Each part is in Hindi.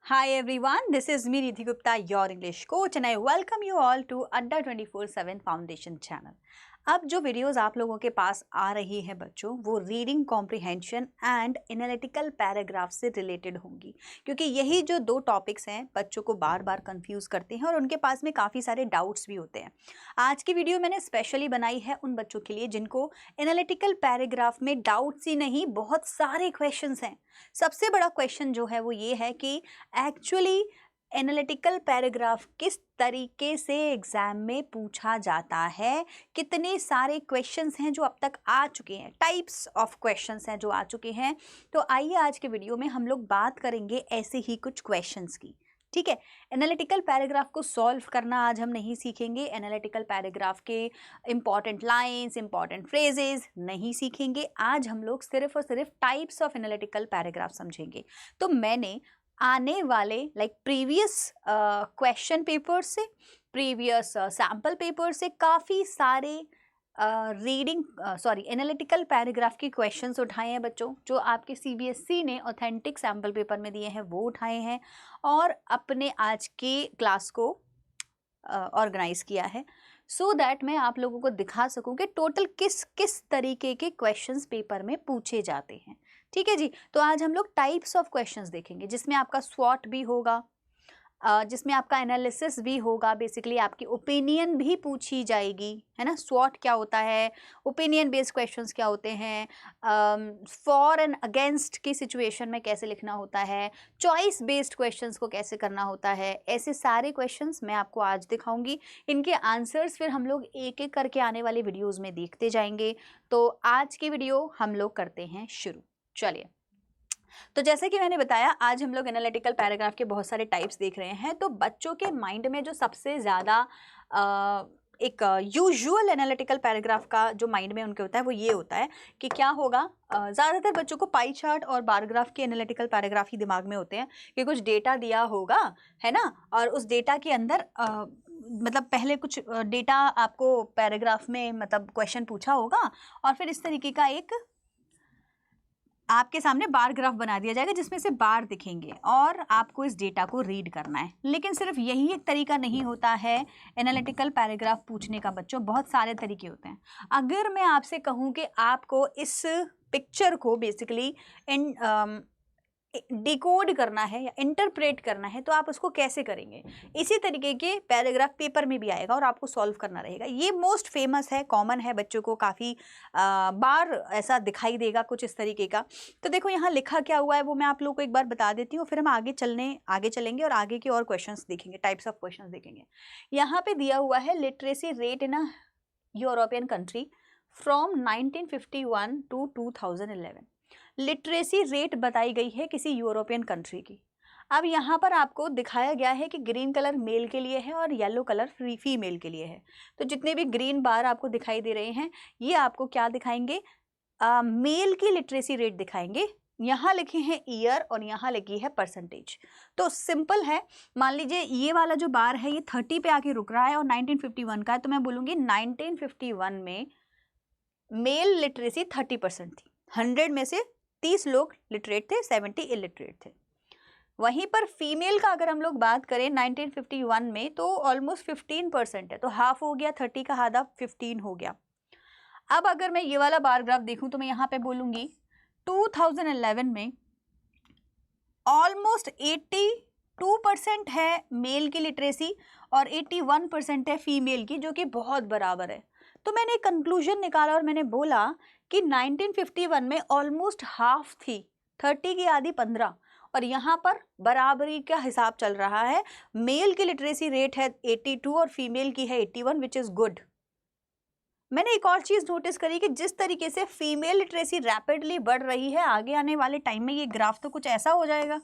Hi everyone, this is me Nidhi Gupta, your English coach and I welcome you all to Adda 24/7 Foundation channel. अब जो वीडियोस आप लोगों के पास आ रही है बच्चों, वो reading comprehension and analytical paragraph से रिलेटेड होंगी, क्योंकि यही जो दो टॉपिक्स हैं बच्चों को बार बार कंफ्यूज करते हैं और उनके पास में काफ़ी सारे डाउट्स भी होते हैं। आज की वीडियो मैंने स्पेशली बनाई है उन बच्चों के लिए जिनको एनालिटिकल पैराग्राफ में डाउट्स ही नहीं, बहुत सारे क्वेश्चंस हैं। सबसे बड़ा क्वेश्चन जो है वो ये है कि एक्चुअली एनालिटिकल पैराग्राफ किस तरीके से एग्जाम में पूछा जाता है, कितने सारे क्वेश्चंस हैं जो अब तक आ चुके हैं, टाइप्स ऑफ क्वेश्चंस हैं जो आ चुके हैं। तो आइए आज के वीडियो में हम लोग बात करेंगे ऐसे ही कुछ क्वेश्चंस की। ठीक है, एनालिटिकल पैराग्राफ को सॉल्व करना आज हम नहीं सीखेंगे, एनालिटिकल पैराग्राफ के इंपॉर्टेंट लाइंस, इंपॉर्टेंट फ्रेजेस नहीं सीखेंगे। आज हम लोग सिर्फ और सिर्फ टाइप्स ऑफ एनालिटिकल पैराग्राफ समझेंगे। तो मैंने आने वाले प्रीवियस क्वेश्चन पेपर से, प्रीवियस सैम्पल पेपर से काफ़ी सारे एनालिटिकल पैराग्राफ के क्वेश्चंस उठाए हैं बच्चों, जो आपके सीबीएसई ने ऑथेंटिक सैम्पल पेपर में दिए हैं वो उठाए हैं और अपने आज के क्लास को ऑर्गेनाइज किया है, सो दैट मैं आप लोगों को दिखा सकूं कि टोटल किस किस तरीके के क्वेश्चंस पेपर में पूछे जाते हैं। ठीक है जी, तो आज हम लोग टाइप्स ऑफ क्वेश्चंस देखेंगे, जिसमें आपका स्वॉट भी होगा, जिसमें आपका एनालिसिस भी होगा, बेसिकली आपकी ओपिनियन भी पूछी जाएगी, है ना। स्वॉट क्या होता है, ओपिनियन बेस्ड क्वेश्चंस क्या होते हैं, फॉर एंड अगेंस्ट की सिचुएशन में कैसे लिखना होता है, चॉइस बेस्ड क्वेश्चंस को कैसे करना होता है, ऐसे सारे क्वेश्चंस मैं आपको आज दिखाऊंगी। इनके आंसर्स फिर हम लोग एक एक करके आने वाले वीडियोज़ में देखते जाएंगे। तो आज की वीडियो हम लोग करते हैं शुरू। चलिए, तो जैसे कि मैंने बताया, आज हम लोग एनालिटिकल पैराग्राफ के बहुत सारे टाइप्स देख रहे हैं। तो बच्चों के माइंड में जो सबसे ज़्यादा एक यूजुअल एनालिटिकल पैराग्राफ का जो माइंड में उनके होता है वो ये होता है कि क्या होगा। ज़्यादातर बच्चों को पाई चार्ट और बार ग्राफ के एनालिटिकल पैराग्राफ ही दिमाग में होते हैं कि कुछ डेटा दिया होगा, है ना, और उस डेटा के अंदर मतलब पहले कुछ डेटा आपको पैराग्राफ में मतलब क्वेश्चन पूछा होगा और फिर इस तरीके का एक आपके सामने बार ग्राफ बना दिया जाएगा जिसमें से बार दिखेंगे और आपको इस डेटा को रीड करना है। लेकिन सिर्फ यही एक तरीका नहीं होता है एनालिटिकल पैराग्राफ पूछने का बच्चों, बहुत सारे तरीके होते हैं। अगर मैं आपसे कहूँ कि आपको इस पिक्चर को बेसिकली डिकोड करना है या इंटरप्रेट करना है तो आप उसको कैसे करेंगे, इसी तरीके के पैराग्राफ पेपर में भी आएगा और आपको सॉल्व करना रहेगा। ये मोस्ट फेमस है, कॉमन है, बच्चों को काफ़ी बार ऐसा दिखाई देगा कुछ इस तरीके का। तो देखो यहाँ लिखा क्या हुआ है वो मैं आप लोगों को एक बार बता देती हूँ, फिर हम आगे चलेंगे और आगे के और क्वेश्चंस देखेंगे, टाइप्स ऑफ क्वेश्चंस देखेंगे। यहाँ पे दिया हुआ है literacy rate in a European country from 1951 to 2011। Literacy rate बताई गई है किसी यूरोपियन कंट्री की। अब यहाँ पर आपको दिखाया गया है कि ग्रीन कलर मेल के लिए है और येलो कलर फीमेल के लिए है। तो जितने भी ग्रीन बार आपको दिखाई दे रहे हैं ये आपको क्या दिखाएंगे, मेल की लिटरेसी रेट दिखाएंगे। यहाँ लिखे हैं ईयर और यहाँ लिखी है परसेंटेज। तो सिंपल है, मान लीजिए ये वाला जो बार है ये 30 पे आके रुक रहा है और 1951 का है, तो मैं बोलूँगी 1951 में मेल लिटरेसी 30% थी। 100 में से 30 लोग लिटरेट थे, 70 इलिटरेट थे। वहीं पर फीमेल का अगर हम लोग बात करें 1951 में तो ऑलमोस्ट 15% है, तो हाफ हो गया, 30 का आधा 15 हो गया। अब अगर मैं ये वाला बार ग्राफ देखूं तो मैं यहाँ पे बोलूँगी 2011 में ऑलमोस्ट 82% है मेल की लिटरेसी और 81% है फीमेल की, जो कि बहुत बराबर है। तो मैंने एक कंक्लूजन निकाला और मैंने बोला कि 1951 में ऑलमोस्ट हाफ थी, 30 की आधी 15, और यहाँ पर बराबरी का हिसाब चल रहा है। मेल की लिटरेसी रेट है 82 और फीमेल की है 81, विच इज़ गुड। मैंने एक और चीज़ नोटिस करी कि जिस तरीके से फीमेल लिटरेसी रैपिडली बढ़ रही है, आगे आने वाले टाइम में ये ग्राफ तो कुछ ऐसा हो जाएगा,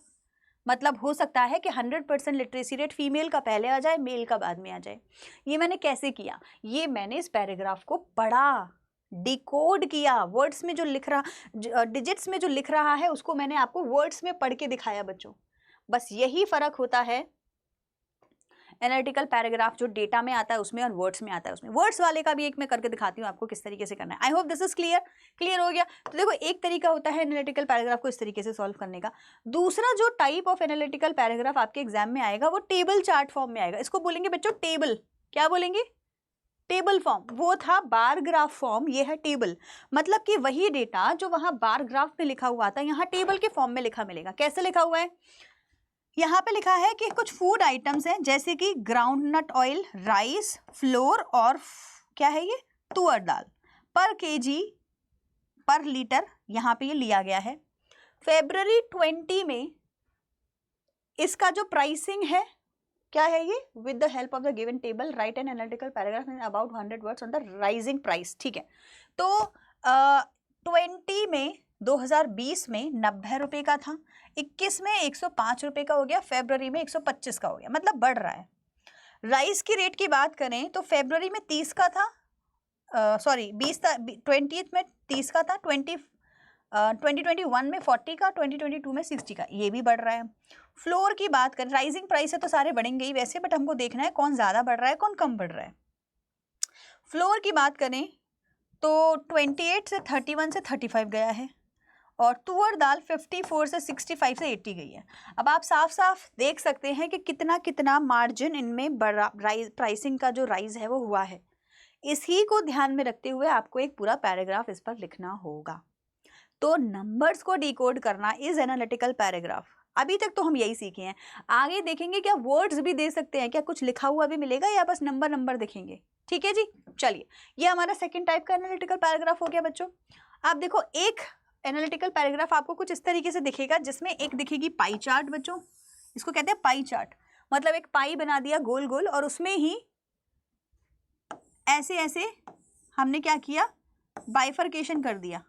मतलब हो सकता है कि 100% लिटरेसी रेट फीमेल का पहले आ जाए, मेल का बाद में आ जाए। ये मैंने कैसे किया, ये मैंने इस पैराग्राफ को पढ़ा, डिकोड किया, वर्ड्स में जो लिख रहा, डिजिट्स में जो लिख रहा है उसको मैंने आपको वर्ड्स में पढ़ के दिखाया बच्चों। बस यही फ़र्क होता है एनालिटिकल पैराग्राफ जो डेटा में आता है उसमें और वर्ड्स में आता है उसमें। वर्ड्स वाले का भी एक मैं करके दिखाती हूँ आपको किस तरीके से करना है। I hope this is clear हो गया। तो देखो एक तरीका होता है एनालिटिकल पैराग्राफ को इस तरीके से सॉल्व करने का। दूसरा जो टाइप ऑफ एनालिटिकल पैराग्राफ आपके एग्जाम में आएगा वो टेबल चार्ट फॉर्म में आएगा। इसको बोलेंगे बच्चों टेबल, क्या बोलेंगे? Table form. वो था बार ग्राफ फॉर्म, ये है टेबल। मतलब कि वही डेटा जो वहां बार ग्राफ में लिखा हुआ था यहाँ टेबल के फॉर्म में लिखा मिलेगा। कैसे लिखा हुआ है? यहाँ पे लिखा है कि कुछ फूड आइटम्स हैं जैसे कि ग्राउंडनट ऑयल, राइस, फ्लोर और क्या है ये, तुअर दाल, पर केजी पर लीटर यहाँ पे ये लिया गया है। February 20 में इसका जो प्राइसिंग है क्या है ये, with the help of the given table right an analytical paragraph in about 100 words on the rising price. ठीक है, तो 20 में 2020 में 90 रुपए का था, 21 में 105 रुपए का हो गया, फरवरी में 125 का हो गया, मतलब बढ़ रहा है। राइस की रेट की बात करें तो फरवरी में 30 का था, 20 में 30 का था, 2021 में 40 का, 2022 में 60 का, ये भी बढ़ रहा है। फ्लोर की बात करें, राइजिंग प्राइस है तो सारे बढ़ेंगे ही वैसे, बट हमको देखना है कौन ज़्यादा बढ़ रहा है कौन कम बढ़ रहा है। फ्लोर की बात करें तो 28 से 31 से 35 गया है, और तुअर दाल 54 से 65 से 80 गई है। अब आप साफ साफ देख सकते हैं कि कितना कितना मार्जिन इनमें बढ़ा, प्राइसिंग का जो राइज है वो हुआ है। इसी को ध्यान में रखते हुए आपको एक पूरा पैराग्राफ इस पर लिखना होगा। तो नंबर्स को डिकोड करना इज एनालिटिकल पैराग्राफ। अभी तक तो हम यही सीखे हैं, आगे देखेंगे क्या वर्ड्स भी दे सकते हैं, क्या कुछ लिखा हुआ भी मिलेगा या बस नंबर दिखेंगे। ठीक है जी, चलिए ये हमारा सेकंड टाइप का एनालिटिकल पैराग्राफ हो गया बच्चों। आप देखो एक एनालिटिकल पैराग्राफ आपको कुछ इस तरीके से दिखेगा, जिसमें एक दिखेगी पाई चार्ट बच्चों, इसको कहते हैं पाई चार्ट। मतलब एक पाई बना दिया गोल गोल, और उसमें ही ऐसे ऐसे हमने क्या किया, बाइफर्केशन कर दिया,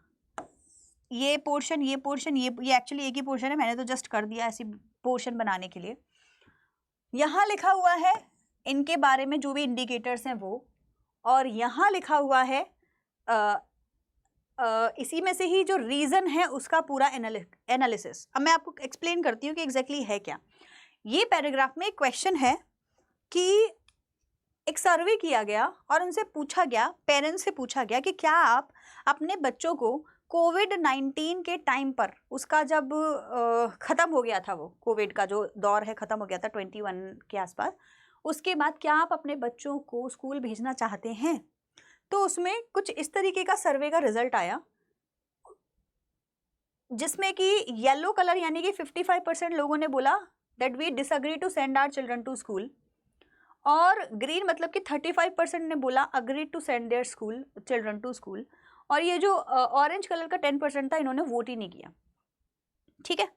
ये पोर्शन ये पोर्शन, ये एक्चुअली एक ही पोर्शन है, मैंने तो जस्ट कर दिया ऐसे पोर्शन बनाने के लिए। यहाँ लिखा हुआ है इनके बारे में जो भी इंडिकेटर्स हैं वो, और यहाँ लिखा हुआ है इसी में से ही जो रीज़न है उसका पूरा एनालिसिस। अब मैं आपको एक्सप्लेन करती हूँ कि एग्जैक्टली है क्या। ये पैराग्राफ में एक क्वेश्चन है कि एक सर्वे किया गया और उनसे पूछा गया, पेरेंट्स से पूछा गया कि क्या आप अपने बच्चों को कोविड-19 के टाइम पर, उसका जब ख़त्म हो गया था, वो कोविड का जो दौर है ख़त्म हो गया था 21 के आसपास, उसके बाद क्या आप अपने बच्चों को स्कूल भेजना चाहते हैं? तो उसमें कुछ इस तरीके का सर्वे का रिजल्ट आया, जिसमें कि येलो कलर यानी कि 55% लोगों ने बोला that we disagree to send our children to school, और ग्रीन मतलब कि 35% ने बोला agree to send their children to school, और ये जो ऑरेंज कलर का 10% था, इन्होंने वोट ही नहीं किया। ठीक है,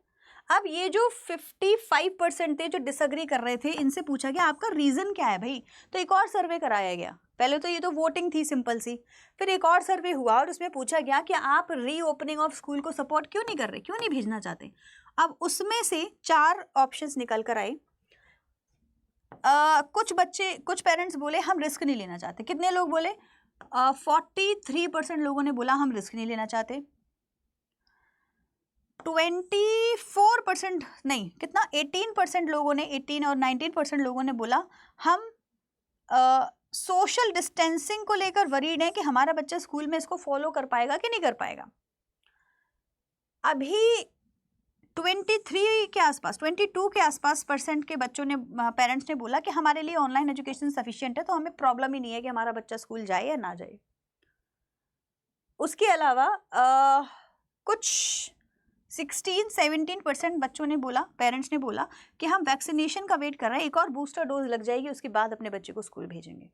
अब ये जो 55% थे जो डिसएग्री कर रहे थे, इनसे पूछा गया आपका रीज़न क्या है भाई। तो एक और सर्वे कराया गया, पहले तो ये तो वोटिंग थी सिंपल सी, फिर एक और सर्वे हुआ और उसमें पूछा गया कि आप रीओपनिंग ऑफ स्कूल को सपोर्ट क्यों नहीं कर रहे, क्यों नहीं भेजना चाहते। अब उसमें से 4 ऑप्शंस निकल कर आए। कुछ पेरेंट्स बोले हम रिस्क नहीं लेना चाहते। कितने लोग बोले? 43% लोगों ने बोला हम रिस्क नहीं लेना चाहते। 24% नहीं, कितना 18% लोगों ने, 18 और 19% लोगों ने बोला हम सोशल डिस्टेंसिंग को लेकर वरीड है कि हमारा बच्चा स्कूल में इसको फॉलो कर पाएगा कि नहीं कर पाएगा। अभी 23 के आसपास, 22 के आसपास % के बच्चों ने, पेरेंट्स ने बोला कि हमारे लिए ऑनलाइन एजुकेशन सफिशिएंट है, तो हमें प्रॉब्लम ही नहीं है कि हमारा बच्चा स्कूल जाए या ना जाए। उसके अलावा कुछ 16-17% बच्चों ने बोला, पेरेंट्स ने बोला कि हम वैक्सीनेशन का वेट कर रहे हैं, एक और बूस्टर डोज लग जाएगी उसके बाद अपने बच्चे को स्कूल भेजेंगे।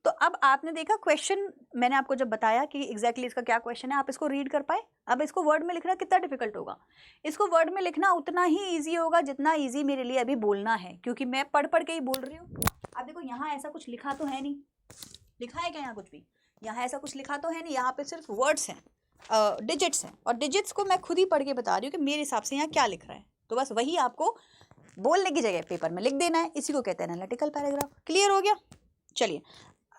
तो अब आपने देखा क्वेश्चन, मैंने आपको जब बताया कि एग्जैक्टली इसका क्या क्वेश्चन है, आप इसको रीड कर पाए। अब इसको वर्ड में लिखना कितना डिफिकल्ट होगा? इसको वर्ड में लिखना उतना ही ईजी होगा जितना ईजी मेरे लिए अभी बोलना है, क्योंकि मैं पढ़ के ही बोल रही हूँ। अब देखो यहाँ ऐसा कुछ लिखा तो है नहीं, लिखा है क्या यहाँ कुछ भी? यहाँ ऐसा कुछ लिखा तो है नहीं, यहाँ पे सिर्फ वर्ड्स हैं, डिजिट्स हैं, और डिजिट्स को मैं खुद ही पढ़ के बता रही हूँ कि मेरे हिसाब से यहाँ क्या लिख रहा है। तो बस वही आपको बोलने की जगह पेपर में लिख देना है। इसी को कहते हैं एनालिटिकल पैराग्राफ। क्लियर हो गया? चलिए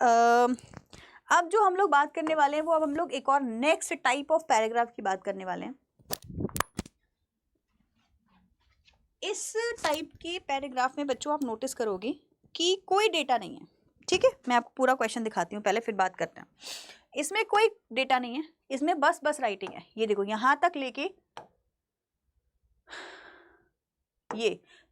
अब जो हम लोग बात करने वाले हैं वो, अब हम लोग एक और नेक्स्ट टाइप ऑफ पैराग्राफ की बात करने वाले हैं। इस टाइप के पैराग्राफ में बच्चों आप नोटिस करोगे कि कोई डेटा नहीं है, ठीक है। मैं आपको पूरा क्वेश्चन दिखाती हूँ पहले, फिर बात करते हैं। इसमें कोई डेटा नहीं है, इसमें बस राइटिंग है। ये देखो यहाँ तक लेके ये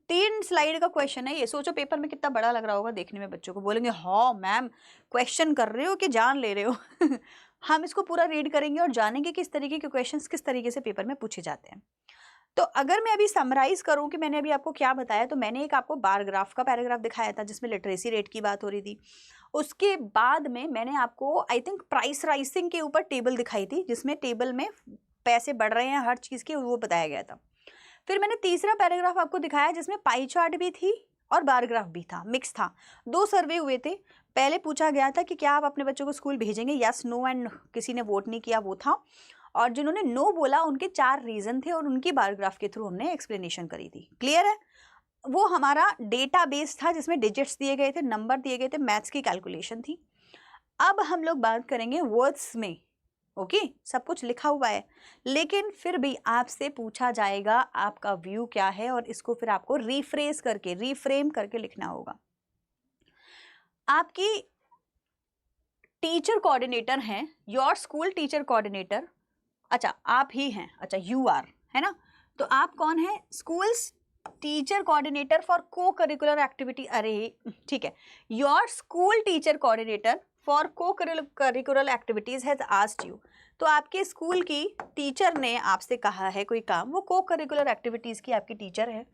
3 स्लाइड का क्वेश्चन है। ये सोचो पेपर में कितना बड़ा लग रहा होगा देखने में, बच्चों को बोलेंगे हाँ मैम क्वेश्चन कर रहे हो कि जान ले रहे हो। हम इसको पूरा रीड करेंगे और जानेंगे किस तरीके के क्वेश्चंस किस तरीके से पेपर में पूछे जाते हैं। तो अगर मैं अभी समराइज करूं कि मैंने अभी आपको क्या बताया, तो मैंने एक आपको बार ग्राफ का पैराग्राफ दिखाया था जिसमें लिटरेसी रेट की बात हो रही थी। उसके बाद में मैंने आपको आई थिंक प्राइस राइसिंग के ऊपर टेबल दिखाई थी, जिसमें टेबल में पैसे बढ़ रहे हैं हर चीज़ के, वो बताया गया था। फिर मैंने तीसरा पैराग्राफ आपको दिखाया जिसमें पाई चार्ट भी थी और बार ग्राफ भी था, मिक्स था। 2 सर्वे हुए थे। पहले पूछा गया था कि क्या आप अपने बच्चों को स्कूल भेजेंगे, यस नो एंड किसी ने वोट नहीं किया, वो था। और जिन्होंने नो बोला उनके 4 रीजन थे और उनकी बार ग्राफ के थ्रू हमने एक्सप्लेनेशन करी थी। क्लियर है? वो हमारा डेटा बेस था जिसमें डिजिट्स दिए गए थे, नंबर दिए गए थे, मैथ्स की कैलकुलेशन थी। अब हम लोग बात करेंगे वर्ड्स में। ओके सब कुछ लिखा हुआ है, लेकिन फिर भी आपसे पूछा जाएगा आपका व्यू क्या है, और इसको फिर आपको रिफ्रेश करके रिफ्रेम करके लिखना होगा। आपकी टीचर कोऑर्डिनेटर हैं, योर स्कूल टीचर कोऑर्डिनेटर, अच्छा आप ही हैं, अच्छा यू आर, है ना। तो आप कौन है? Schools teacher coordinator for co curricular activity. अरे ठीक है, your school teacher coordinator for co curricular activities has asked you. तो आपके स्कूल की टीचर ने आपसे कहा है कोई काम, वो को करिकुलर एक्टिविटीज की आपकी टीचर है।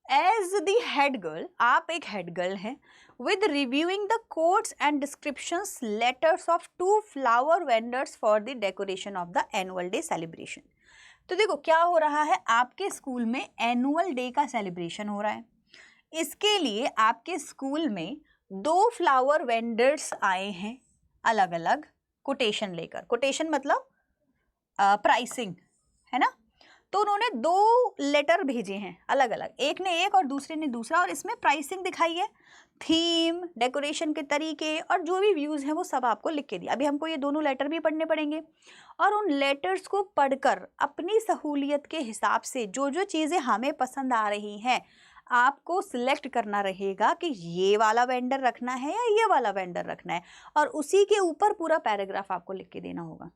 एज द हेड गर्ल, आप एक हेड गर्ल हैं, with reviewing the quotes and descriptions letters of 2 flower vendors for the decoration of the annual day celebration। तो देखो क्या हो रहा है, आपके स्कूल में एनुअल डे का सेलिब्रेशन हो रहा है। इसके लिए आपके स्कूल में 2 फ्लावर वेंडर्स आए हैं अलग अलग कोटेशन लेकर। कोटेशन मतलब प्राइसिंग, है ना। तो उन्होंने 2 लेटर भेजे हैं अलग अलग, एक ने एक और दूसरे ने दूसरा, और इसमें प्राइसिंग दिखाई है, थीम, डेकोरेशन के तरीके और जो भी व्यूज़ हैं वो सब आपको लिख के दिया। अभी हमको ये दोनों लेटर भी पढ़ने पड़ेंगे, और उन लेटर्स को पढ़कर अपनी सहूलियत के हिसाब से जो जो चीज़ें हमें पसंद आ रही हैं आपको सिलेक्ट करना रहेगा कि ये वाला वेंडर रखना है या ये वाला वेंडर रखना है, और उसी के ऊपर पूरा पैराग्राफ आपको लिख के देना होगा।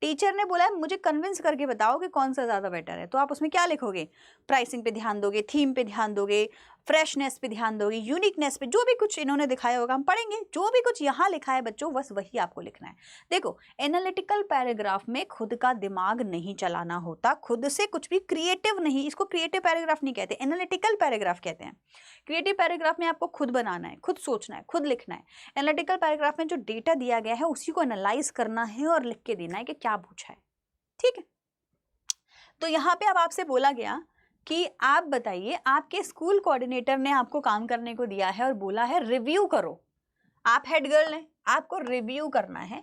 टीचर ने बोला है मुझे कन्विंस करके बताओ कि कौन सा ज़्यादा बेटर है, तो आप उसमें क्या लिखोगे? प्राइसिंग पे ध्यान दोगे, थीम पे ध्यान दोगे, फ्रेशनेस पे ध्यान दोगे, यूनिकनेस पे, जो भी कुछ इन्होंने दिखाया होगा हम पढ़ेंगे। जो भी कुछ यहाँ लिखा है बच्चों बस वही आपको लिखना है। देखो एनालिटिकल पैराग्राफ में खुद का दिमाग नहीं चलाना होता, खुद से कुछ भी क्रिएटिव नहीं, इसको क्रिएटिव पैराग्राफ नहीं कहते, एनालिटिकल पैराग्राफ कहते हैं। क्रिएटिव पैराग्राफ में आपको खुद बनाना है, खुद सोचना है, खुद लिखना है। एनालिटिकल पैराग्राफ में जो डेटा दिया गया है उसी को एनालाइज करना है और लिख के देना है कि क्या पूछा है, ठीक है। तो यहाँ पे अब आपसे बोला गया कि आप बताइए, आपके स्कूल कोऑर्डिनेटर ने आपको काम करने को दिया है और बोला है रिव्यू करो। आप हेड गर्ल हैं, आपको रिव्यू करना है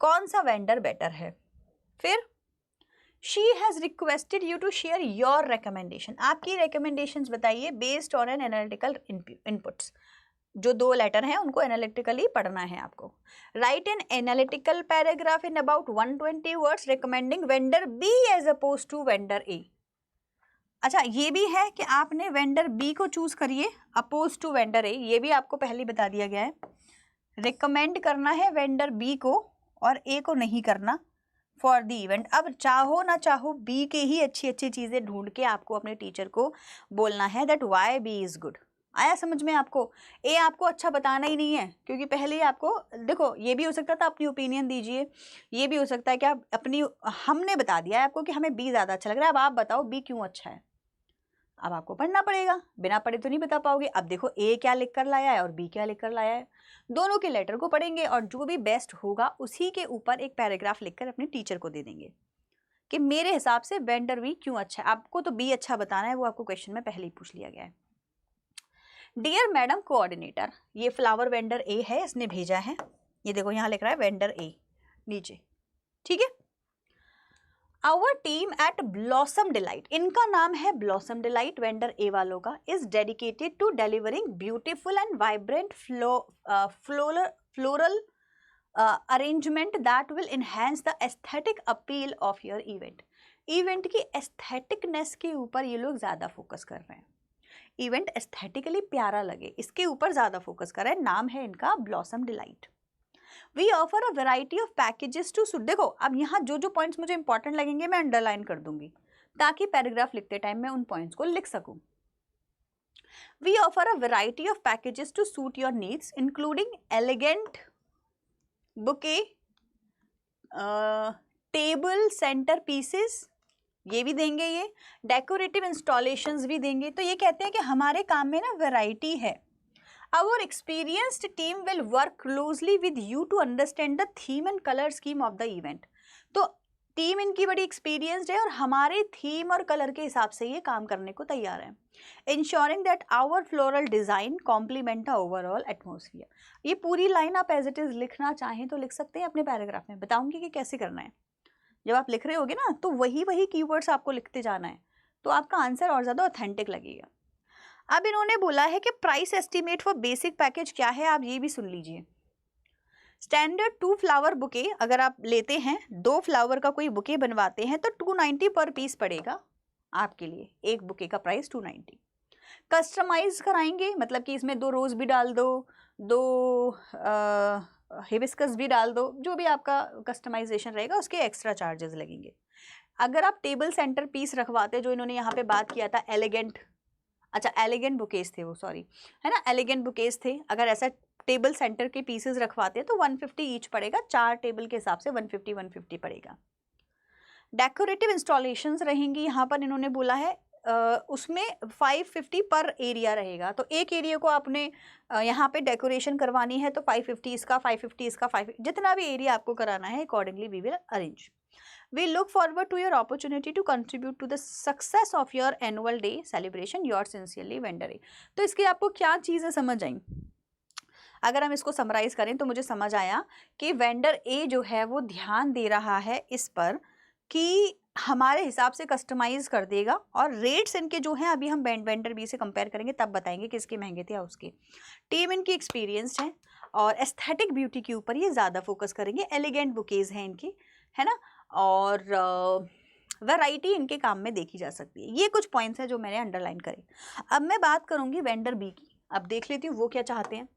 कौन सा वेंडर बेटर है। फिर she has requested you to share your recommendation, आपकी रिकमेंडेशंस बताइए based on an analytical inputs. जो 2 लेटर हैं उनको एनालिटिकली पढ़ना है आपको। Right an analytical paragraph in about 120 words recommending vendor B as opposed to vendor A. अच्छा ये भी है कि आपने वेंडर बी को चूज करिए अपोज टू वेंडर ए, ये भी आपको पहले बता दिया गया है। रिकमेंड करना है वेंडर बी को और ए को नहीं करना फॉर द इवेंट। अब चाहो ना चाहो बी के ही अच्छी अच्छी चीज़ें ढूंढ के आपको अपने टीचर को बोलना है that Y B is good. आया समझ में आपको? ए आपको अच्छा बताना ही नहीं है, क्योंकि पहले ही आपको देखो ये भी हो सकता था अपनी ओपिनियन दीजिए, ये भी हो सकता है कि आप अपनी, हमने बता दिया है आपको कि हमें बी ज़्यादा अच्छा लग रहा है, अब आप बताओ बी क्यों अच्छा है। अब आपको पढ़ना पड़ेगा, बिना पढ़े तो नहीं बता पाओगे। अब देखो ए क्या लिख कर लाया है और बी क्या लिख कर लाया है, दोनों के लेटर को पढ़ेंगे और जो भी बेस्ट होगा उसी के ऊपर एक पैराग्राफ लिखकर अपने टीचर को दे देंगे कि मेरे हिसाब से वेंडर बी क्यों अच्छा है। आपको तो बी अच्छा बताना है, वो आपको क्वेश्चन में पहले ही पूछ लिया गया है। डियर मैडम कोऑर्डिनेटर, ये फ्लावर वेंडर ए है, इसने भेजा है, ये देखो यहाँ लिख रहा है वेंडर ए नीचे, ठीक है। Our team at Blossom Delight, इनका नाम है ब्लॉसम डिलाइट वेंडर ए वालों का, is dedicated to delivering beautiful and vibrant floral arrangement that will enhance the aesthetic appeal of your event। Event की एस्थेटिकनेस के ऊपर ये लोग ज़्यादा फोकस कर रहे हैं, इवेंट एस्थेटिकली प्यारा लगे, इसके ऊपर ज़्यादा फोकस कर रहे हैं। नाम है इनका Blossom Delight. We offer a variety of packages to suit, देखो अब यहाँ जो जो पॉइंट्स मुझे इंपॉर्टेंट लगेंगे मैं अंडरलाइन कर दूंगी ताकि पैराग्राफ लिखते टाइम मैं उन पॉइंट्स को लिख सकूं। We offer a variety of packages to suit your needs including elegant bouquet, table centrepieces, ये भी देंगे, ये डेकोरेटिव इंस्टॉलेशंस भी देंगे। तो ये कहते हैं कि हमारे काम में ना वैरायटी है। Our experienced team will work closely with you to understand the theme and color scheme of the event. तो टीम इनकी बड़ी एक्सपीरियंस्ड है और हमारे थीम और कलर के हिसाब से ये काम करने को तैयार है। Ensuring that our floral design complement the overall atmosphere. ये पूरी लाइन आप एज इट इज लिखना चाहें तो लिख सकते हैं अपने पैराग्राफ में, बताऊंगी कि कैसे करना है। जब आप लिख रहे होगे ना तो वही कीवर्ड्स आपको लिखते जाना है, तो आपका आंसर और ज़्यादा ऑथेंटिक लगेगा। अब इन्होंने बोला है कि price estimate for basic package क्या है, आप ये भी सुन लीजिए। स्टैंडर्ड 2 फ्लावर बुके अगर आप लेते हैं, 2 फ्लावर का कोई बुके बनवाते हैं तो 290 पर पीस पड़ेगा आपके लिए, एक बुके का प्राइस 290। कस्टमाइज कराएंगे मतलब कि इसमें 2 रोज भी डाल दो, 2 हिबिस्कस भी डाल दो, जो भी आपका कस्टमाइजेशन रहेगा उसके एक्स्ट्रा चार्जेस लगेंगे। अगर आप टेबल सेंटर पीस रखवाते, जो इन्होंने यहाँ पे बात किया था एलिगेंट, अच्छा एलिगेंट बुकेज थे वो, सॉरी है ना, एलिगेंट बुकेज थे, अगर ऐसा टेबल सेंटर के पीसेस रखवाते तो 150 ईच पड़ेगा, 4 टेबल के हिसाब से 150 पड़ेगा। डेकोरेटिव इंस्टॉलेशंस रहेंगी यहाँ पर, इन्होंने बोला है उसमें 550 पर एरिया रहेगा। तो एक एरिया को आपने यहाँ पे डेकोरेशन करवानी है तो 550 इसका, 550 इसका, 5 जितना भी एरिया आपको कराना है accordingly we will arrange. We look forward to your opportunity to contribute to the success of your annual day celebration. Yours sincerely, Vendor A. तो इसकी आपको क्या चीज़ें समझ आई? अगर हम इसको समराइज करें तो मुझे समझ आया कि वेंडर ए जो है वो ध्यान दे रहा है इस पर कि हमारे हिसाब से कस्टमाइज कर देगा, और रेट्स इनके जो हैं अभी हम वेंडर बी से कंपेयर करेंगे तब बताएंगे कि इसके महंगे थे या उसके। टीम इनकी एक्सपीरियंस्ड है और एस्थेटिक ब्यूटी के ऊपर ये ज़्यादा फोकस करेंगे, एलिगेंट बुकेज हैं इनकी, है ना, और वैरायटी इनके काम में देखी जा सकती है। ये कुछ पॉइंट्स हैं जो मैंने अंडरलाइन करे। अब मैं बात करूंगी वेंडर बी की, अब देख लेती हूँ वो क्या चाहते हैं।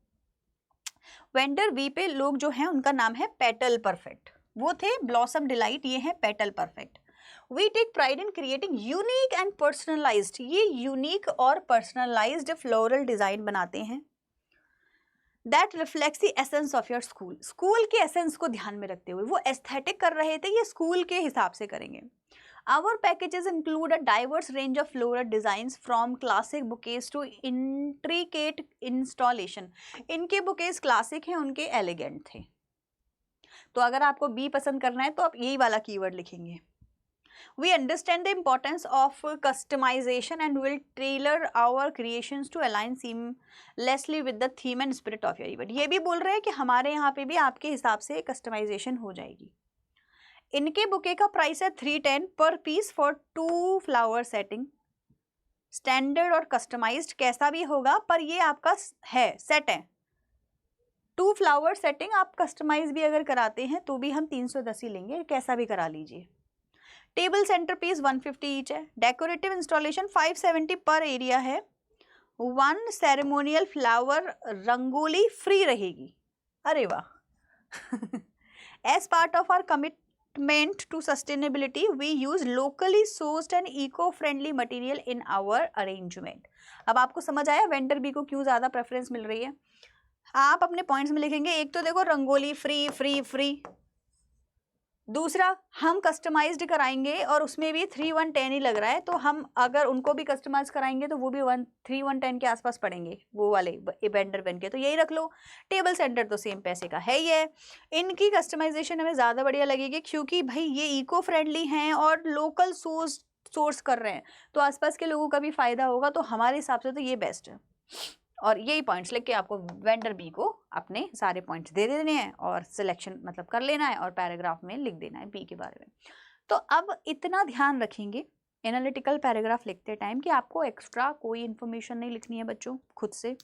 वेंडर बी पे लोग जो हैं उनका नाम है पेटल परफेक्ट, वो थे ब्लॉसम डिलाइट, ये हैं petal perfect. We take pride in creating unique and personalised, ये यूनिक और पर्सनलाइज्ड फ्लोरल डिजाइन बनाते हैं that reflects the essence of your school, school के एसेंस को ध्यान में रखते हुए वो एस्थेटिक कर रहे थे, ये स्कूल के हिसाब से करेंगे। Our packages include a diverse range of floral designs from classic bouquets to intricate installation. इनके बुकेज क्लासिक हैं, उनके एलिगेंट थे। तो अगर आपको बी पसंद करना है तो आप यही वाला कीवर्ड लिखेंगे। We understand the importance of customization and will tailor our creations to align seamlessly with the theme and spirit of your event. ये भी बोल रहे हैं कि हमारे यहाँ पे भी आपके हिसाब से कस्टमाइजेशन हो जाएगी। इनके बुके का प्राइस है 310 पर piece for 2 flower setting. Standard और कस्टमाइज्ड कैसा भी होगा, पर ये आपका है सेट है 2 फ्लावर सेटिंग। आप कस्टमाइज भी अगर कराते हैं तो भी हम 310 ही लेंगे, कैसा भी करा लीजिए। टेबल सेंटर पीस 150 ईच है। डेकोरेटिव इंस्टॉलेशन 570 पर एरिया है। 1 सेरेमोनियल फ्लावर रंगोली फ्री रहेगी। अरे वाह। As part of our commitment to sustainability, we use locally sourced and eco-friendly material in our arrangement. अब आपको समझ आया वेंडर बी को क्यों ज़्यादा प्रेफरेंस मिल रही है। आप अपने पॉइंट्स में लिखेंगे, एक तो देखो रंगोली फ्री फ्री फ्री, दूसरा हम कस्टमाइज्ड कराएंगे और उसमें भी 3-1-10 ही लग रहा है, तो हम अगर उनको भी कस्टमाइज कराएंगे तो वो भी 3-1-10 के आसपास पड़ेंगे वो वाले वेंडर बन के, तो यही रख लो। टेबल सेंटर तो सेम पैसे का है ही है। इनकी कस्टमाइजेशन हमें ज़्यादा बढ़िया लगेगी क्योंकि भाई ये इको फ्रेंडली हैं और लोकल सोर्स कर रहे हैं, तो आसपास के लोगों का भी फ़ायदा होगा, तो हमारे हिसाब से तो ये बेस्ट है। और यही पॉइंट्स लिख के आपको वेंडर बी को अपने सारे पॉइंट्स दे देने हैं और सिलेक्शन मतलब कर लेना है और पैराग्राफ में लिख देना है बी के बारे में। तो अब इतना ध्यान रखेंगे एनालिटिकल पैराग्राफ लिखते टाइम कि आपको एक्स्ट्रा कोई इन्फॉर्मेशन नहीं लिखनी है बच्चों, खुद से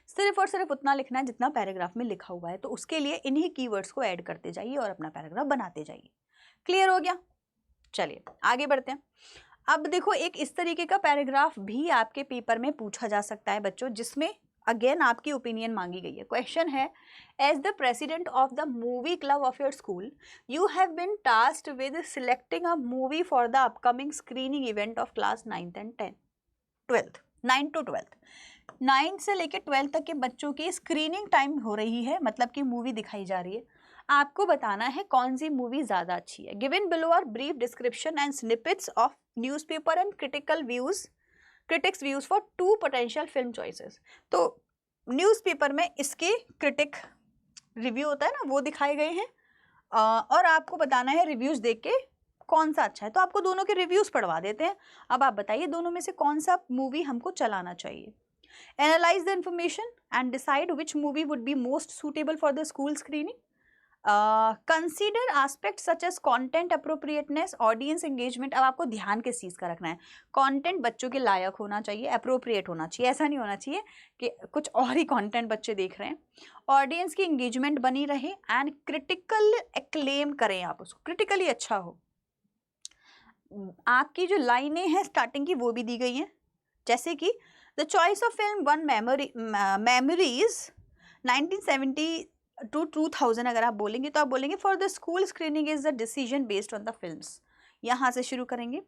सिर्फ और सिर्फ उतना लिखना है जितना पैराग्राफ में लिखा हुआ है। तो उसके लिए इन्हीं कीवर्ड्स को ऐड करते जाइए और अपना पैराग्राफ बनाते जाइए। क्लियर हो गया? चलिए आगे बढ़ते हैं। अब देखो एक इस तरीके का पैराग्राफ भी आपके पेपर में पूछा जा सकता है बच्चों, जिसमें अगेन आपकी ओपिनियन मांगी गई है। क्वेश्चन है, as the president of the movie club of your school you have been tasked with selecting a movie for the upcoming screening event of class 9th and 12th 9 to 12th 9 से लेकर 12 तक के बच्चों की स्क्रीनिंग टाइम हो रही है, मतलब कि मूवी दिखाई जा रही है। आपको बताना है कौन सी मूवी ज़्यादा अच्छी है। Given below are brief description and snippets of newspaper and critics views for 2 potential film choices। तो न्यूज़पेपर में इसके क्रिटिक रिव्यू होता है ना, वो दिखाए गए हैं और आपको बताना है रिव्यूज़ देख के कौन सा अच्छा है। तो आपको दोनों के रिव्यूज़ पढ़वा देते हैं। अब आप बताइए दोनों में से कौन सा मूवी हमको चलाना चाहिए। Analyse the information and decide which movie would be most suitable for the school screening. Consider aspect such as content appropriateness, audience engagement. अब आपको ध्यान किस चीज़ का रखना है, कंटेंट बच्चों के लायक होना चाहिए, अप्रोप्रिएट होना चाहिए, ऐसा नहीं होना चाहिए कि कुछ और ही कंटेंट बच्चे देख रहे हैं। ऑडियंस की एंगेजमेंट बनी रहे एंड क्रिटिकल एक्लेम करें, आप उसको क्रिटिकली अच्छा हो। आपकी जो लाइनें हैं स्टार्टिंग की वो भी दी गई हैं, जैसे कि the choice of film one memories 1970 to 2000 अगर आप बोलेंगे तो आप बोलेंगे for the school screening is the decision based on the films, यहाँ से शुरू करेंगे।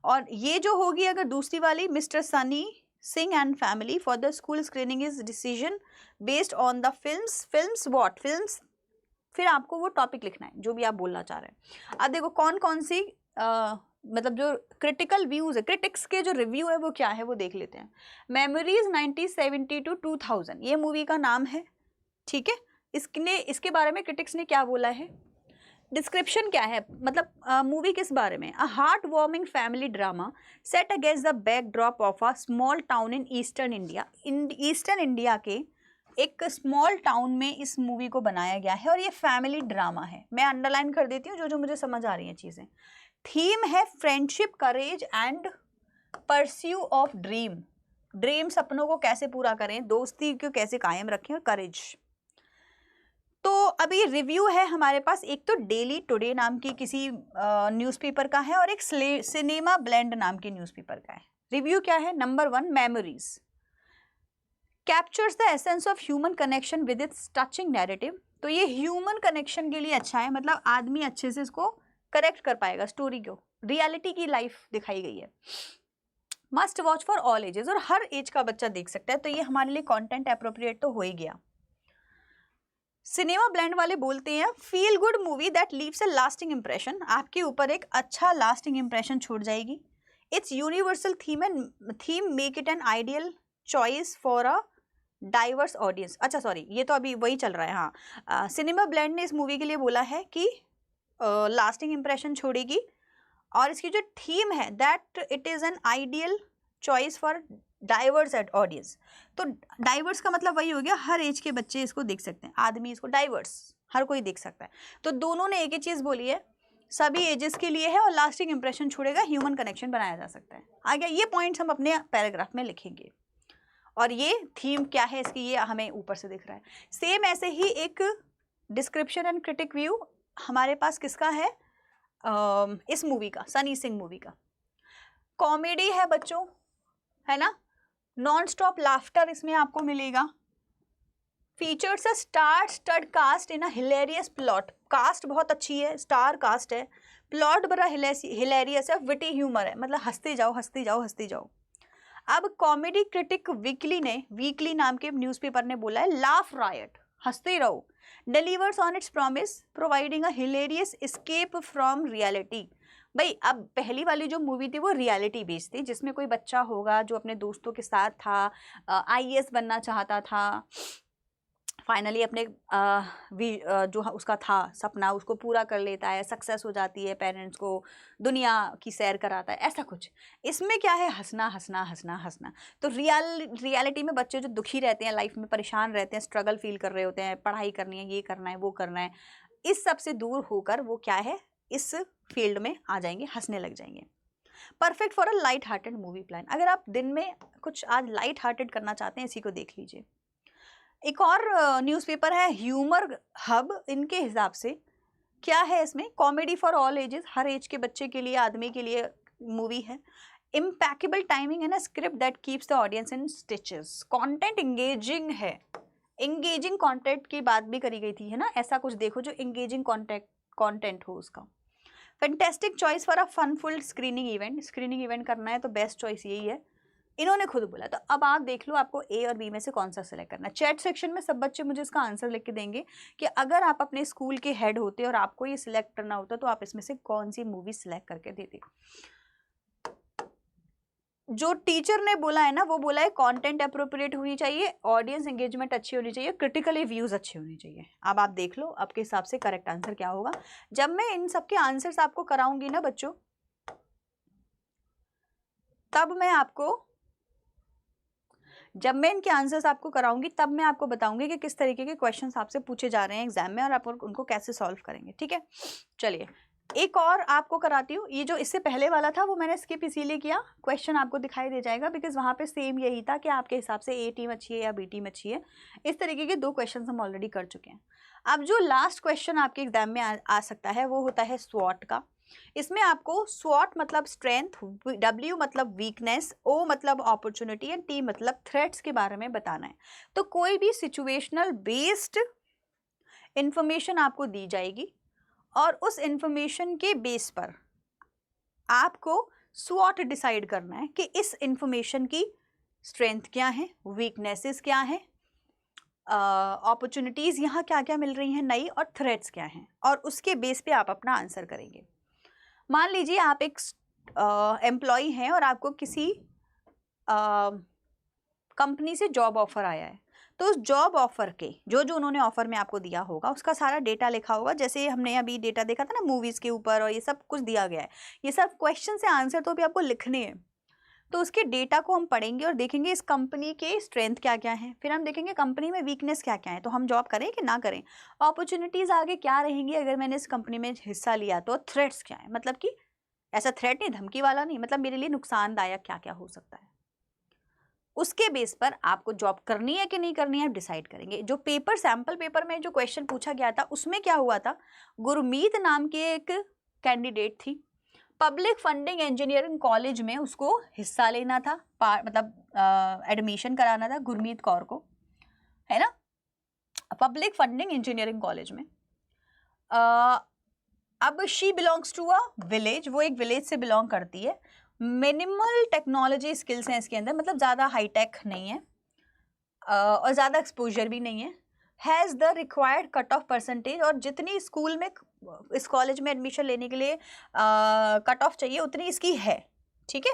और ये जो होगी अगर दूसरी वाली, mister Sunny Singh and family for the school screening is decision based on the films what films, फिर आपको वो टॉपिक लिखना है जो भी आप बोलना चाह रहे हैं। अब देखो कौन कौन सी मतलब जो क्रिटिकल व्यूज़ है, क्रिटिक्स के जो रिव्यू है वो क्या है वो देख लेते हैं। मेमोरीज 1970 to 2000 ये मूवी का नाम है, ठीक है। इसके बारे में क्रिटिक्स ने क्या बोला है, डिस्क्रिप्शन क्या है, मतलब मूवी किस बारे में। A heart warming family drama set against the backdrop of a small town in eastern India. Eastern India के एक स्मॉल टाउन में इस मूवी को बनाया गया है और ये फैमिली ड्रामा है। मैं अंडरलाइन कर देती हूँ जो जो मुझे समझ आ रही हैं चीज़ें। थीम है friendship, courage and pursue of dream सपनों को कैसे पूरा करें, दोस्ती को कैसे कायम रखें, और करेज। तो अभी रिव्यू है हमारे पास, एक तो डेली टुडे नाम की किसी न्यूज़पेपर का है और एक सिनेमा ब्लेंड नाम की न्यूज़पेपर का है। रिव्यू क्या है, number 1 memories captures the essence of human connection with its touching narrative. तो ये ह्यूमन कनेक्शन के लिए अच्छा है, मतलब आदमी अच्छे से इसको करेक्ट कर पाएगा, स्टोरी को, रियलिटी की लाइफ दिखाई गई है। Must watch for all edges, और हर एज का बच्चा देख सकता है, तो ये हमारे लिए कंटेंट अप्रोप्रिएट तो हो ही गया। सिनेमा ब्लेंड वाले बोलते हैं feel good movie that leaves a lasting impression, आपके ऊपर एक अच्छा लास्टिंग इंप्रेशन छोड़ जाएगी। It's universal theme make it N ideal choice for a diverse audience. अच्छा सॉरी, ये तो अभी वही चल रहा है। हाँ, सिनेमा ब्लेंड ने इस मूवी के लिए बोला है कि लास्टिंग इंप्रेशन छोड़ेगी, और इसकी जो थीम है that it is an ideal choice for diverse at audience. तो डाइवर्स का मतलब वही हो गया, हर एज के बच्चे इसको देख सकते हैं, आदमी इसको, डाइवर्स हर कोई देख सकता है। तो दोनों ने एक ही चीज़ बोली है, सभी एजेस के लिए है और लास्टिंग इंप्रेशन छोड़ेगा, ह्यूमन कनेक्शन बनाया जा सकता है। आगे ये पॉइंट्स हम अपने पैराग्राफ में लिखेंगे, और ये थीम क्या है इसकी ये हमें ऊपर से दिख रहा है। सेम ऐसे ही एक डिस्क्रिप्शन एंड क्रिटिक व्यू हमारे पास किसका है, इस मूवी का, सनी सिंह मूवी का। कॉमेडी है बच्चों, है ना, नॉन स्टॉप लाफ्टर इसमें आपको मिलेगा। Features a star stud cast in a hilarious plot, cast बहुत अच्छी है, स्टार कास्ट है, प्लॉट बड़ा हिलेरियस है, विटी ह्यूमर है, मतलब हंसते जाओ हंसते जाओ हंसते जाओ। अब कॉमेडी क्रिटिक वीकली नाम के न्यूज़पेपर ने बोला है लाफ रायट, हंसते रहो, delivers on it's promise providing a hilarious escape from reality. भाई अब पहली वाली जो मूवी थी वो रियलिटी बेस्ड थी, जिसमें कोई बच्चा होगा जो अपने दोस्तों के साथ था, IAS बनना चाहता था, फाइनली अपने जो उसका था सपना उसको पूरा कर लेता है, सक्सेस हो जाती है, पेरेंट्स को दुनिया की सैर कराता है, ऐसा कुछ। इसमें क्या है, हंसना हंसना हंसना हंसना। तो रियलिटी में बच्चे जो दुखी रहते हैं, लाइफ में परेशान रहते हैं, स्ट्रगल फील कर रहे होते हैं, पढ़ाई करनी है, ये करना है, वो करना है, इस सब से दूर होकर वो क्या है, इस फील्ड में आ जाएंगे, हंसने लग जाएंगे। Perfect for a light hearted movie plan, अगर आप दिन में कुछ आज लाइट हार्टेड करना चाहते हैं, इसी को देख लीजिए। एक और न्यूज़पेपर है ह्यूमर हब, इनके हिसाब से क्या है इसमें? कॉमेडी फॉर ऑल एजेस, हर एज के बच्चे के लिए, आदमी के लिए मूवी है। इम्पैकेबल टाइमिंग है ना, script that keeps the audience in stitches, content engaging है, एंगेजिंग कंटेंट की बात भी करी गई थी है ना, ऐसा कुछ देखो जो एंगेजिंग कंटेंट हो उसका। Fantastic choice for a funful screening event करना है तो बेस्ट चॉइस यही है, इन्होंने खुद बोला। तो अब आप देख लो आपको ए और बी में से कौन सा सिलेक्ट करना है। चैट सेक्शन में सब बच्चे मुझे इसका आंसर लिख के देंगे कि अगर आप अपने स्कूल के हेड होते और आपको ये सिलेक्ट करना होता तो आप इसमें से कौन सी मूवी सिलेक्ट करके देते। जो टीचर ने बोला है ना, वो बोला है कंटेंट अप्रोप्रिएट होनी चाहिए, ऑडियंस एंगेजमेंट अच्छी होनी चाहिए, क्रिटिकली व्यूज अच्छे होने चाहिए। अब आप देख लो आपके हिसाब से करेक्ट आंसर क्या होगा। जब मैं इन सबके आंसर्स आपको कराऊंगी ना बच्चों, जब मैं इनके आंसर्स आपको कराऊंगी तब मैं आपको बताऊंगी कि किस तरीके के क्वेश्चंस आपसे पूछे जा रहे हैं एग्जाम में और आप उनको कैसे सॉल्व करेंगे। ठीक है, चलिए एक और आपको कराती हूँ। ये जो इससे पहले वाला था वो मैंने स्किप इसीलिए किया, क्वेश्चन आपको दिखाई दे जाएगा बिकॉज वहाँ पे सेम यही था कि आपके हिसाब से ए टीम अच्छी है या बी टीम अच्छी है। इस तरीके के 2 क्वेश्चन हम ऑलरेडी कर चुके हैं। अब जो लास्ट क्वेश्चन आपके एग्जाम में आ सकता है वो होता है स्वॉट का। इसमें आपको स्वॉट मतलब स्ट्रेंथ, W मतलब वीकनेस, O मतलब अपॉर्चुनिटी एंड T मतलब थ्रेट्स के बारे में बताना है। तो कोई भी सिचुएशनल बेस्ड इंफॉर्मेशन आपको दी जाएगी और उस इंफॉर्मेशन के बेस पर आपको स्वॉट डिसाइड करना है कि इस इंफॉर्मेशन की स्ट्रेंथ क्या है, वीकनेसेस क्या है, अपॉर्चुनिटीज यहाँ क्या क्या मिल रही हैं नई, और थ्रेट्स क्या हैं, और उसके बेस पे आप अपना आंसर करेंगे। मान लीजिए आप एक एम्प्लॉय हैं और आपको किसी कंपनी से जॉब ऑफर आया है, तो उस जॉब ऑफर के जो जो उन्होंने ऑफर में आपको दिया होगा उसका सारा डेटा लिखा होगा। जैसे हमने अभी डेटा देखा था ना मूवीज़ के ऊपर, और ये सब कुछ दिया गया है, ये सब क्वेश्चन से आंसर तो भी आपको लिखने हैं। तो उसके डेटा को हम पढ़ेंगे और देखेंगे इस कंपनी के स्ट्रेंथ क्या क्या है, फिर हम देखेंगे कंपनी में वीकनेस क्या क्या है, तो हम जॉब करें कि ना करें, अपॉर्चुनिटीज़ आगे क्या रहेंगी अगर मैंने इस कंपनी में हिस्सा लिया, तो थ्रेट्स क्या है, मतलब कि ऐसा थ्रेट नहीं, धमकी वाला नहीं, मतलब मेरे लिए नुकसानदायक क्या क्या हो सकता है। उसके बेस पर आपको जॉब करनी है कि नहीं करनी है डिसाइड करेंगे। जो पेपर सैम्पल पेपर में जो क्वेश्चन पूछा गया था उसमें क्या हुआ था, गुरमीत नाम की एक कैंडिडेट थी, पब्लिक फंडिंग इंजीनियरिंग कॉलेज में उसको हिस्सा लेना था, मतलब एडमिशन कराना था गुरमीत कौर को, है ना, पब्लिक फंडिंग इंजीनियरिंग कॉलेज में। अब she belongs to a village, वो एक विलेज से बिलोंग करती है, मिनिमल टेक्नोलॉजी स्किल्स हैं इसके अंदर, मतलब ज़्यादा हाईटेक नहीं है और ज़्यादा एक्सपोजर भी नहीं है, has the required cut off percentage, और जितनी स्कूल में इस कॉलेज में एडमिशन लेने के लिए कट ऑफ चाहिए उतनी इसकी है, ठीक है,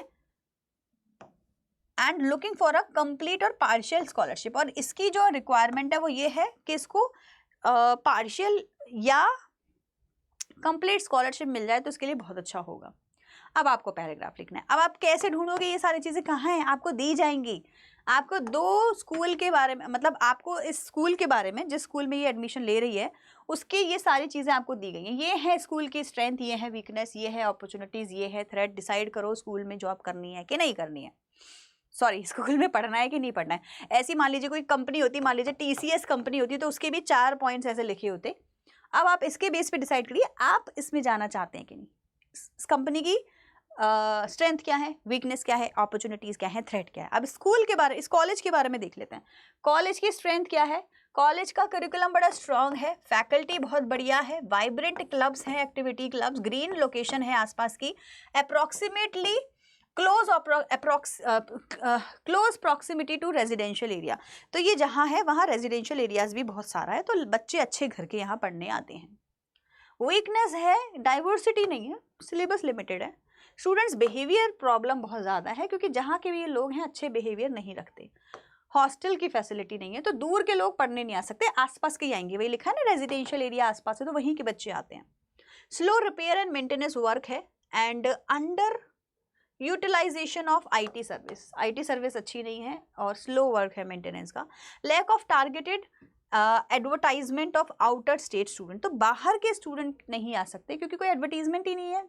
and looking for a complete और पार्शियल स्कॉलरशिप, और इसकी जो रिक्वायरमेंट है वो ये है कि इसको पार्शियल या कंप्लीट स्कॉलरशिप मिल जाए तो इसके लिए बहुत अच्छा होगा। अब आपको पैराग्राफ लिखना है। अब आप कैसे ढूंढोगे ये सारी चीज़ें कहाँ हैं, आपको दी जाएंगी। आपको 2 स्कूल के बारे में, मतलब आपको इस स्कूल के बारे में, जिस स्कूल में ये एडमिशन ले रही है उसकी ये सारी चीज़ें आपको दी गई हैं। ये है स्कूल की स्ट्रेंथ, ये है वीकनेस, ये है अपॉर्चुनिटीज़, ये है थ्रेट। डिसाइड करो स्कूल में जॉब करनी है कि नहीं करनी है, सॉरी स्कूल में पढ़ना है कि नहीं पढ़ना है। ऐसी मान लीजिए कोई कंपनी होती, मान लीजिए TCS कंपनी होती, तो उसके भी 4 पॉइंट्स ऐसे लिखे होते। अब आप इसके बेस पे डिसाइड करिए आप इसमें जाना चाहते हैं कि नहीं, इस कंपनी की स्ट्रेंथ क्या है, वीकनेस क्या है, अपॉर्चुनिटीज़ क्या है, थ्रेट क्या है। अब स्कूल के बारे, इस कॉलेज के बारे में देख लेते हैं। कॉलेज की स्ट्रेंथ क्या है, कॉलेज का करिकुलम बड़ा स्ट्रांग है, फैकल्टी बहुत बढ़िया है, वाइब्रेंट क्लब्स हैं, एक्टिविटी क्लब्स, ग्रीन लोकेशन है आसपास की, approximately close proximity to residential area. तो ये जहाँ है वहाँ रेजिडेंशियल एरियाज भी बहुत सारा है, तो बच्चे अच्छे घर के यहाँ पढ़ने आते हैं। वीकनेस है, डाइवर्सिटी नहीं है, सिलेबस लिमिटेड है, स्टूडेंट्स बिहेवियर प्रॉब्लम बहुत ज़्यादा है क्योंकि जहाँ के भी ये लोग हैं अच्छे बिहेवियर नहीं रखते, हॉस्टल की फैसिलिटी नहीं है, तो दूर के लोग पढ़ने नहीं आ सकते, आसपास के आएंगे, वही लिखा है ना रेजिडेंशियल एरिया आसपास है तो वहीं के बच्चे आते हैं। Slow repair and maintenance work है, and underutilisation of IT service अच्छी नहीं है और स्लो वर्क है मेंटेनेंस का। Lack of targeted advertisement of outer state student, तो बाहर के स्टूडेंट नहीं आ सकते क्योंकि कोई एडवर्टीजमेंट ही नहीं है,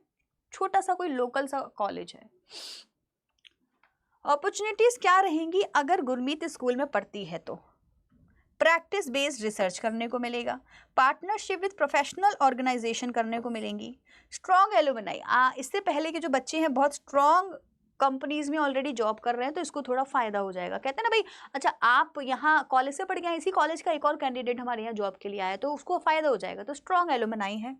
छोटा सा कोई लोकल सा कॉलेज है। अपॉर्चुनिटीज क्या रहेंगी अगर गुरमीत स्कूल में पढ़ती है तो, प्रैक्टिस बेस्ड रिसर्च करने को मिलेगा, पार्टनरशिप विद प्रोफेशनल ऑर्गेनाइजेशन करने को मिलेंगी, स्ट्रॉन्ग एलुमनाई। इससे पहले के जो बच्चे हैं बहुत स्ट्रॉन्ग कंपनीज में ऑलरेडी जॉब कर रहे हैं, तो इसको थोड़ा फायदा हो जाएगा। कहते हैं ना भाई, अच्छा आप यहाँ कॉलेज से पढ़ के आए, इसी कॉलेज का एक और कैंडिडेट हमारे यहाँ जॉब के लिए आया, तो उसको फायदा हो जाएगा, तो स्ट्रॉन्ग एलुमनाई है।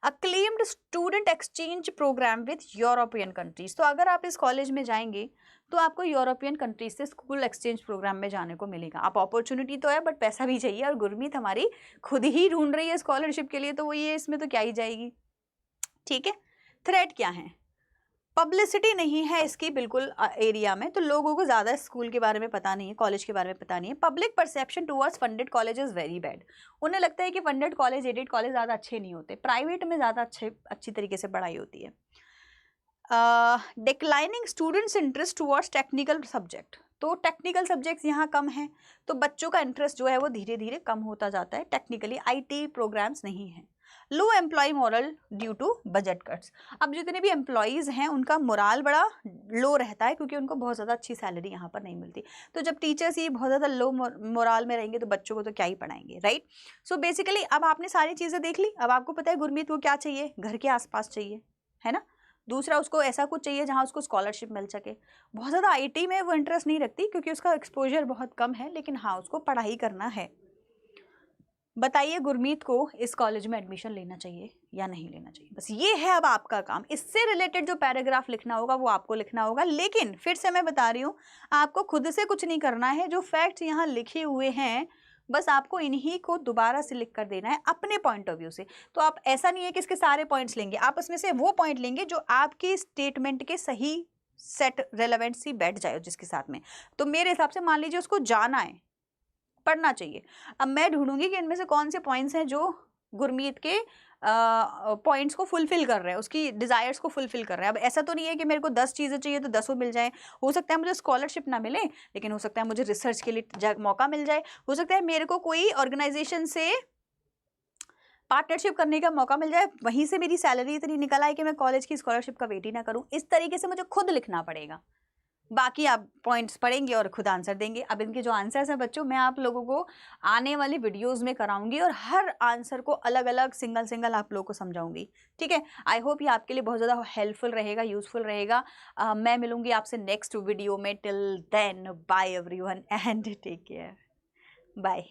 Acclaimed student exchange programme with European countries, तो अगर आप इस कॉलेज में जाएंगे तो आपको यूरोपियन कंट्रीज से स्कूल एक्सचेंज प्रोग्राम में जाने को मिलेगा। आप अपॉर्चुनिटी तो है बट पैसा भी चाहिए, और गुरमीत हमारी खुद ही ढूंढ रही है स्कॉलरशिप के लिए, तो वो ये इसमें तो क्या ही जाएगी। ठीक है, थ्रेट क्या है, पब्लिसिटी नहीं है इसकी बिल्कुल एरिया में, तो लोगों को ज़्यादा स्कूल के बारे में पता नहीं है, कॉलेज के बारे में पता नहीं है। Public perception towards funded college is very bad, उन्हें लगता है कि फंडेड कॉलेज, एडेड कॉलेज ज़्यादा अच्छे नहीं होते, प्राइवेट में ज़्यादा अच्छी तरीके से पढ़ाई होती है। Declining students interest towards technical subject, तो टेक्निकल सब्जेक्ट्स यहाँ कम हैं, तो बच्चों का इंटरेस्ट जो है वो धीरे धीरे कम होता जाता है, टेक्निकली IT प्रोग्राम्स नहीं हैं। Low employee morale due to budget cuts, अब जितने भी एम्प्लॉयज़ हैं उनका मोराल बड़ा लो रहता है, क्योंकि उनको बहुत ज़्यादा अच्छी सैलरी यहाँ पर नहीं मिलती। तो जब टीचर्स ही बहुत ज़्यादा लो मोराल में रहेंगे तो बच्चों को तो क्या ही पढ़ाएंगे, राइट। सो बेसिकली अब आपने सारी चीज़ें देख ली, अब आपको पता है गुरमीत को क्या चाहिए, घर के आसपास चाहिए, है ना। दूसरा, उसको ऐसा कुछ चाहिए जहाँ उसको स्कॉलरशिप मिल सके। बहुत ज़्यादा IT में वो इंटरेस्ट नहीं रखती क्योंकि उसका एक्सपोजर बहुत कम है, लेकिन हाँ उसको पढ़ाई करना है। बताइए गुरमीत को इस कॉलेज में एडमिशन लेना चाहिए या नहीं लेना चाहिए, बस ये है अब आपका काम। इससे रिलेटेड जो पैराग्राफ लिखना होगा वो आपको लिखना होगा, लेकिन फिर से मैं बता रही हूँ आपको खुद से कुछ नहीं करना है। जो फैक्ट्स यहाँ लिखे हुए हैं बस आपको इन्हीं को दोबारा से लिख कर देना है अपने पॉइंट ऑफ व्यू से। तो आप ऐसा नहीं है कि इसके सारे पॉइंट्स लेंगे, आप उसमें से वो पॉइंट लेंगे जो आपकी स्टेटमेंट के सही सेट रेलेवेंसी बैठ जाए जिसके साथ में। तो मेरे हिसाब से मान लीजिए उसको जाना है, पढ़ना चाहिए। अब मैं ढूंढूंगी कि इनमें से कौन से पॉइंट्स हैं जो गुरमीत के पॉइंट्स को फुलफिल कर रहे हैं, उसकी डिज़ायर्स को फुलफिल कर रहे हैं। अब ऐसा तो नहीं है कि मेरे को 10 चीज़ें चाहिए तो 10 मिल जाए। हो सकता है मुझे स्कॉलरशिप ना मिले, लेकिन हो सकता है मुझे रिसर्च के लिए मौका मिल जाए, हो सकता है मेरे को कोई ऑर्गेनाइजेशन से पार्टनरशिप करने का मौका मिल जाए, वहीं से मेरी सैलरी इतनी निकल आए कि मैं कॉलेज की स्कॉलरशिप का वेट ही ना करूँ। इस तरीके से मुझे खुद लिखना पड़ेगा, बाकी आप पॉइंट्स पढ़ेंगे और खुद आंसर देंगे। अब इनके जो आंसर्स हैं बच्चों, मैं आप लोगों को आने वाली वीडियोस में कराऊंगी और हर आंसर को अलग अलग सिंगल सिंगल आप लोगों को समझाऊंगी, ठीक है। आई होप ये आपके लिए बहुत ज़्यादा हेल्पफुल रहेगा, यूजफुल रहेगा। मैं मिलूंगी आपसे नेक्स्ट वीडियो में। Till then bye everyone and take care, bye.